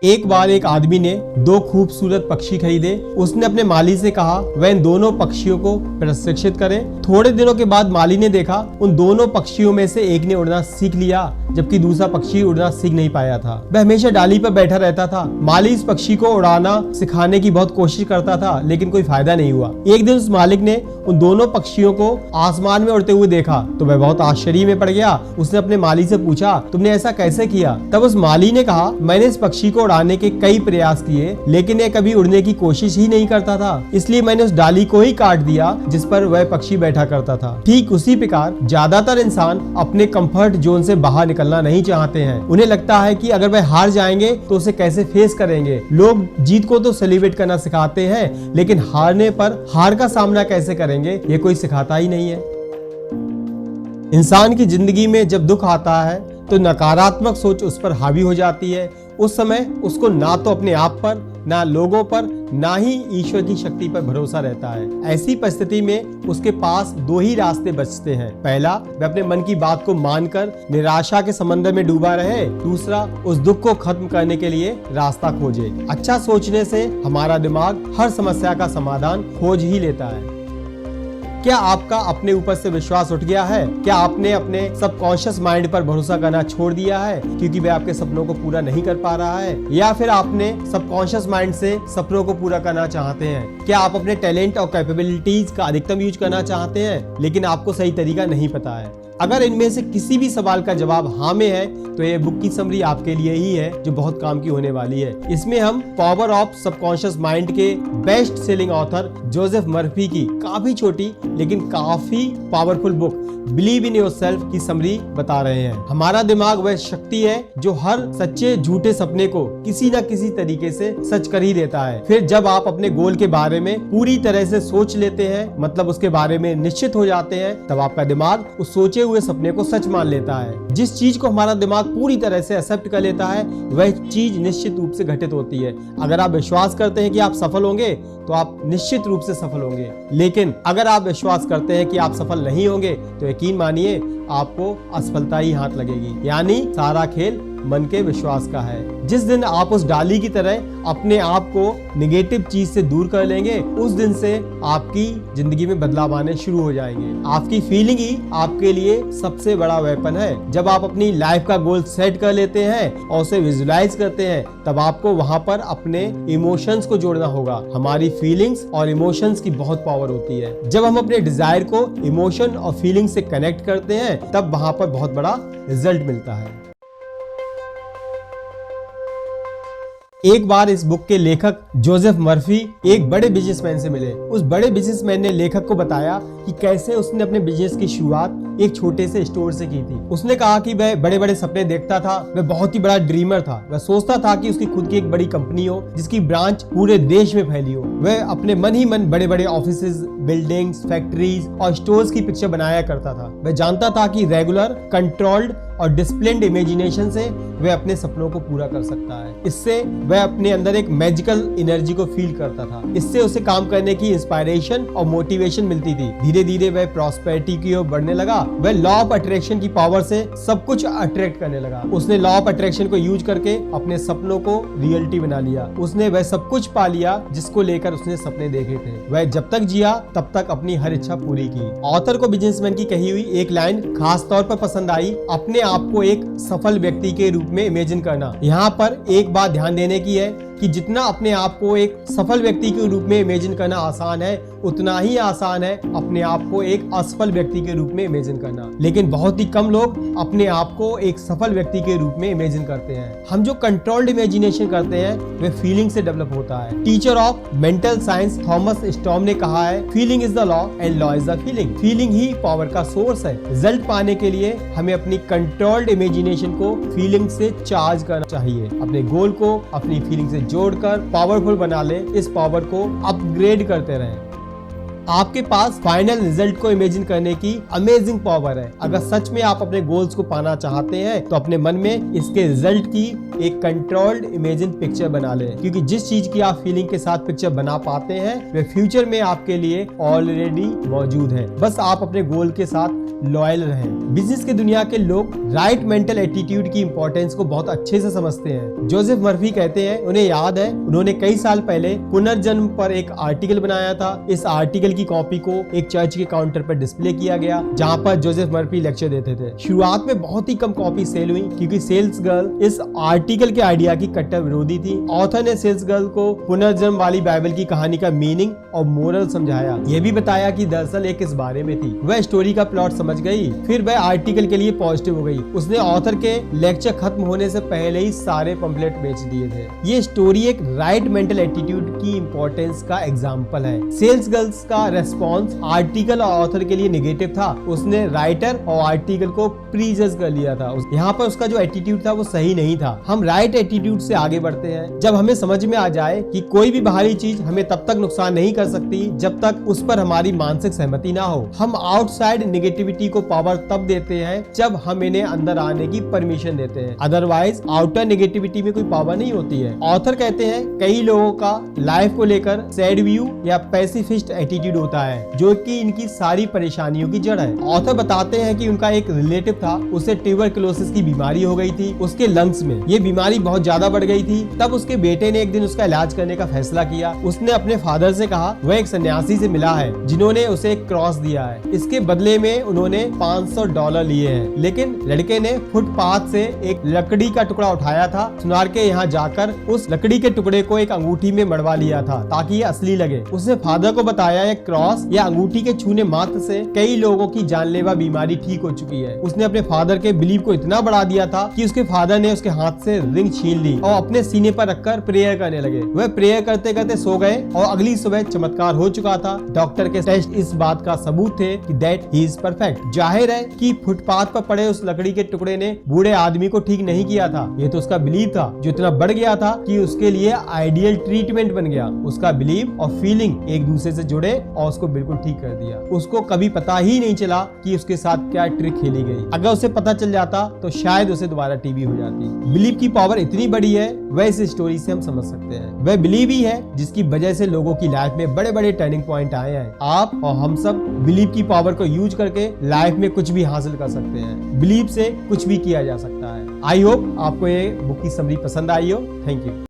एक बार एक आदमी ने दो खूबसूरत पक्षी खरीदे। उसने अपने माली से कहा वह इन दोनों पक्षियों को प्रशिक्षित करे। थोड़े दिनों के बाद माली ने देखा उन दोनों पक्षियों में से एक ने उड़ना सीख लिया जबकि दूसरा पक्षी उड़ना सीख नहीं पाया था। वह हमेशा डाली पर बैठा रहता था। माली इस पक्षी को उड़ाना सिखाने की बहुत कोशिश करता था लेकिन कोई फायदा नहीं हुआ। एक दिन उस मालिक ने उन दोनों पक्षियों को आसमान में उड़ते हुए देखा तो वह बहुत आश्चर्य में पड़ गया। उसने अपने माली से पूछा, तुमने ऐसा कैसे किया? तब उस माली ने कहा, मैंने इस पक्षी को उड़ाने के कई प्रयास किए लेकिन यह कभी उड़ने की कोशिश ही नहीं करता था, इसलिए मैंने उस डाली को ही काट दिया जिस पर वह पक्षी बैठा करता था। ठीक उसी प्रकार ज्यादातर इंसान अपने कंफर्ट जोन से बाहर निकलना नहीं चाहते हैं। उन्हें लगता है कि अगर वह हार जाएंगे तो उसे कैसे फेस करेंगे। लोग जीत को तो सेलिब्रेट करना सिखाते हैं लेकिन हारने पर हार का सामना कैसे करेंगे ये कोई सिखाता ही नहीं है। इंसान की जिंदगी में जब दुख आता है तो नकारात्मक सोच उस पर हावी हो जाती है। उस समय उसको ना तो अपने आप पर, ना लोगों पर, ना ही ईश्वर की शक्ति पर भरोसा रहता है। ऐसी परिस्थिति में उसके पास दो ही रास्ते बचते हैं। पहला, वह अपने मन की बात को मानकर निराशा के समंदर में डूबा रहे। दूसरा, उस दुख को खत्म करने के लिए रास्ता खोजे। अच्छा सोचने से हमारा दिमाग हर समस्या का समाधान खोज ही लेता है। क्या आपका अपने ऊपर से विश्वास उठ गया है? क्या आपने अपने सबकॉन्शियस माइंड पर भरोसा करना छोड़ दिया है क्योंकि वह आपके सपनों को पूरा नहीं कर पा रहा है? या फिर आपने सबकॉन्शियस माइंड से सपनों को पूरा करना चाहते हैं? क्या आप अपने टैलेंट और कैपेबिलिटीज का अधिकतम यूज करना चाहते हैं लेकिन आपको सही तरीका नहीं पता है? अगर इनमें से किसी भी सवाल का जवाब हाँ में है तो ये बुक की समरी आपके लिए ही है जो बहुत काम की होने वाली है। इसमें हम पावर ऑफ सबकॉन्शियस माइंड के best selling author Joseph Murphy की काफी छोटी लेकिन काफी powerful book believe in yourself की समरी बता रहे हैं। हमारा दिमाग वह शक्ति है जो हर सच्चे झूठे सपने को किसी न किसी तरीके से सच कर ही देता है। फिर जब आप अपने गोल के बारे में पूरी तरह से सोच लेते हैं, मतलब उसके बारे में निश्चित हो जाते हैं, तब आपका दिमाग उस सोचे हुए सपने को सच मान लेता है। जिस चीज को हमारा दिमाग पूरी तरह से एक्सेप्ट कर लेता है वह चीज निश्चित रूप से घटित होती है। अगर आप विश्वास करते हैं कि आप सफल होंगे तो आप निश्चित रूप से सफल होंगे, लेकिन अगर आप विश्वास करते हैं कि आप सफल नहीं होंगे तो यकीन मानिए आपको असफलता ही हाथ लगेगी। यानी सारा खेल मन के विश्वास का है। जिस दिन आप उस डाली की तरह अपने आप को निगेटिव चीज से दूर कर लेंगे उस दिन से आपकी जिंदगी में बदलाव आने शुरू हो जाएंगे। आपकी फीलिंग ही आपके लिए सबसे बड़ा वेपन है। जब आप अपनी लाइफ का गोल सेट कर लेते हैं और उसे विजुलाइज करते हैं तब आपको वहां पर अपने इमोशंस को जोड़ना होगा। हमारी फीलिंग्स और इमोशंस की बहुत पावर होती है। जब हम अपने डिजायर को इमोशन और फीलिंग से कनेक्ट करते हैं तब वहां पर बहुत बड़ा रिजल्ट मिलता है। एक बार इस बुक के लेखक जोसेफ मर्फी एक बड़े बिजनेसमैन से मिले। उस बड़े बिजनेसमैन ने लेखक को बताया कि कैसे उसने अपने बिजनेस की शुरुआत एक छोटे से स्टोर से की थी। उसने कहा कि वह बड़े बड़े सपने देखता था, वह बहुत ही बड़ा ड्रीमर था। वह सोचता था कि उसकी खुद की एक बड़ी कंपनी हो जिसकी ब्रांच पूरे देश में फैली हो। वह अपने मन ही मन बड़े बड़े ऑफिसेज, बिल्डिंग्स, फैक्ट्रीज और स्टोर्स की पिक्चर बनाया करता था। वह जानता था कि रेगुलर, कंट्रोल्ड और डिसिप्लिन्ड इमेजिनेशन से वह अपने सपनों को पूरा कर सकता है। इससे वह अपने अंदर एक मैजिकल एनर्जी को फील करता था। इससे उसे काम करने की इंस्पायरेशन और मोटिवेशन मिलती थी। धीरे धीरे वह प्रॉस्पेरिटी की ओर बढ़ने लगा। वह लॉ ऑफ अट्रैक्शन की पावर से सब कुछ अट्रैक्ट करने लगा। उसने लॉ ऑफ अट्रैक्शन को यूज करके अपने सपनों को रियलिटी बना लिया। उसने वह सब कुछ पा लिया जिसको लेकर उसने सपने देखे थे। वह जब तक जिया तब तक अपनी हर इच्छा पूरी की। ऑथर को बिजनेसमैन की कही हुई एक लाइन खास तौर पर पसंद आई, अपने आपको एक सफल व्यक्ति के रूप में इमेजिन करना। यहाँ पर एक बात ध्यान देने की है कि जितना अपने आप को एक सफल व्यक्ति के रूप में इमेजिन करना आसान है उतना ही आसान है अपने आप को एक असफल व्यक्ति के रूप में इमेजिन करना। लेकिन बहुत ही कम लोग अपने आप को एक सफल व्यक्ति के रूप में इमेजिन करते हैं। हम जो कंट्रोल्ड इमेजिनेशन करते हैं वह फीलिंग से डेवलप होता है। Teacher of mental science Thomas storm ने कहा है, feeling is the law and law is the feeling. Feeling he power का सोर्स है। रिजल्ट पाने के लिए हमें अपनी कंट्रोल्ड इमेजिनेशन को फीलिंग से चार्ज करना चाहिए। अपने गोल को अपनी फीलिंग से जोड़कर पावरफुल बना ले। इस पावर को अपग्रेड करते रहें। आपके पास फाइनल रिजल्ट को इमेजिन करने की अमेजिंग पावर है। अगर सच में आप अपने गोल्स को पाना चाहते हैं तो अपने मन में इसके रिजल्ट की एक कंट्रोल्ड इमेजिन पिक्चर बना लें, क्योंकि जिस चीज की आप फीलिंग के साथ पिक्चर बना पाते हैं वह फ्यूचर में आपके लिए ऑलरेडी मौजूद है। बस आप अपने गोल के साथ लॉयल रहें। बिजनेस की दुनिया के लोग राइट मेंटल एटीट्यूड की इंपॉर्टेंस को बहुत अच्छे से समझते हैं। जोसेफ मर्फी कहते हैं उन्हें याद है उन्होंने कई साल पहले पुनर्जन्म पर एक आर्टिकल बनाया था। इस आर्टिकल की कॉपी को एक चर्च के काउंटर पर डिस्प्ले किया गया जहाँ पर जोसेफ मर्फी लेक्चर देते थे। शुरुआत में बहुत ही कम कॉपी सेल हुई क्योंकि सेल्स गर्ल इस आर्टिकल के आइडिया की कट्टर विरोधी थी। ऑथर ने सेल्स गर्ल को पुनर्जन्म वाली बाइबल की कहानी का मीनिंग और मोरल समझाया। यह भी बताया कि दरअसल एक इस बारे में थी। वह स्टोरी का प्लॉट समझ गई, फिर वह आर्टिकल के लिए पॉजिटिव हो गई। उसने ऑथर के लेक्चर खत्म होने से पहले ही सारे पंपलेट बेच दिए थे। ये स्टोरी एक राइट मेंटल एटीट्यूड की इंपॉर्टेंस का एग्जाम्पल है। सेल्स गर्ल्स का रेस्पॉन्स आर्टिकल और ऑथर के लिए नेगेटिव था। उसने राइटर और आर्टिकल को प्रीजज कर लिया था। यहाँ पर उसका जो एटीट्यूड था वो सही नहीं था। हम राइट एटीट्यूड से आगे बढ़ते हैं जब हमें समझ में आ जाए कि कोई भी बाहरी चीज हमें तब तक नुकसान नहीं कर सकती जब तक उस पर हमारी मानसिक सहमति ना हो। हम आउटसाइड नेगेटिविटी को पावर तब देते हैं जब हम इन्हें अंदर आने की परमिशन देते हैं। अदरवाइज आउटर नेगेटिविटी में कोई पावर नहीं होती है। ऑथर कहते हैं कई लोगों का लाइफ को लेकर सैड व्यू या पैसिफिस्ट एटीट्यूड होता है जो कि इनकी सारी परेशानियों की जड़ है। ऑथर बताते हैं कि उनका एक रिलेटिव था, उसे ट्यूबरकुलोसिस की बीमारी हो गई थी उसके लंग्स में। ये बीमारी बहुत ज्यादा बढ़ गई थी। तब उसके बेटे ने एक दिन उसका इलाज करने का फैसला किया। उसने अपने फादर से कहा वह एक सन्यासी से मिला है जिन्होंने उसे एक क्रॉस दिया है। इसके बदले में उन्होंने $500 लिए हैं। लेकिन लड़के ने फुटपाथ से एक लकड़ी का टुकड़ा उठाया था। सुनार के यहाँ जाकर उस लकड़ी के टुकड़े को एक अंगूठी में मड़वा लिया था ताकि ये असली लगे। उसने फादर को बताया एक क्रॉस या अंगूठी के छूने मात्र से कई लोगों की जानलेवा बीमारी ठीक हो चुकी है। उसने अपने फादर के बिलीव को इतना बढ़ा दिया था कि उसके फादर ने उसके हाथ से रिंग छीन ली और अपने सीने पर रखकर प्रेयर करने लगे। वह प्रेयर करते करते सो गए और अगली सुबह चमत्कार हो चुका था। डॉक्टर के टेस्ट इस बात का सबूत थे कि दैट ही इज परफेक्ट। जाहिर है कि फुटपाथ पर पड़े उस लकड़ी के टुकड़े ने बूढ़े आदमी को ठीक नहीं किया था। ये तो उसका बिलीव था जो इतना बढ़ गया था कि उसके लिए आइडियल ट्रीटमेंट बन गया। उसका बिलीव और फीलिंग एक दूसरे से जुड़े और उसको बिल्कुल ठीक कर दिया। उसको कभी पता ही नहीं चला कि उसके साथ क्या ट्रिक खेली गई। अगर उसे पता चल जाता तो शायद उसे दोबारा टीबी हो जाती। बिलीव की पावर इतनी बड़ी है वह इस स्टोरी से हम समझ सकते हैं। वह बिलीव ही है जिसकी वजह से लोगों की लाइफ में बड़े बड़े टर्निंग पॉइंट आए हैं। आप और हम सब बिलीव की पावर को यूज करके लाइफ में कुछ भी हासिल कर सकते हैं। बिलीव से कुछ भी किया जा सकता है। आई होप आपको ये बुक की समरी पसंद आई हो। Thank you.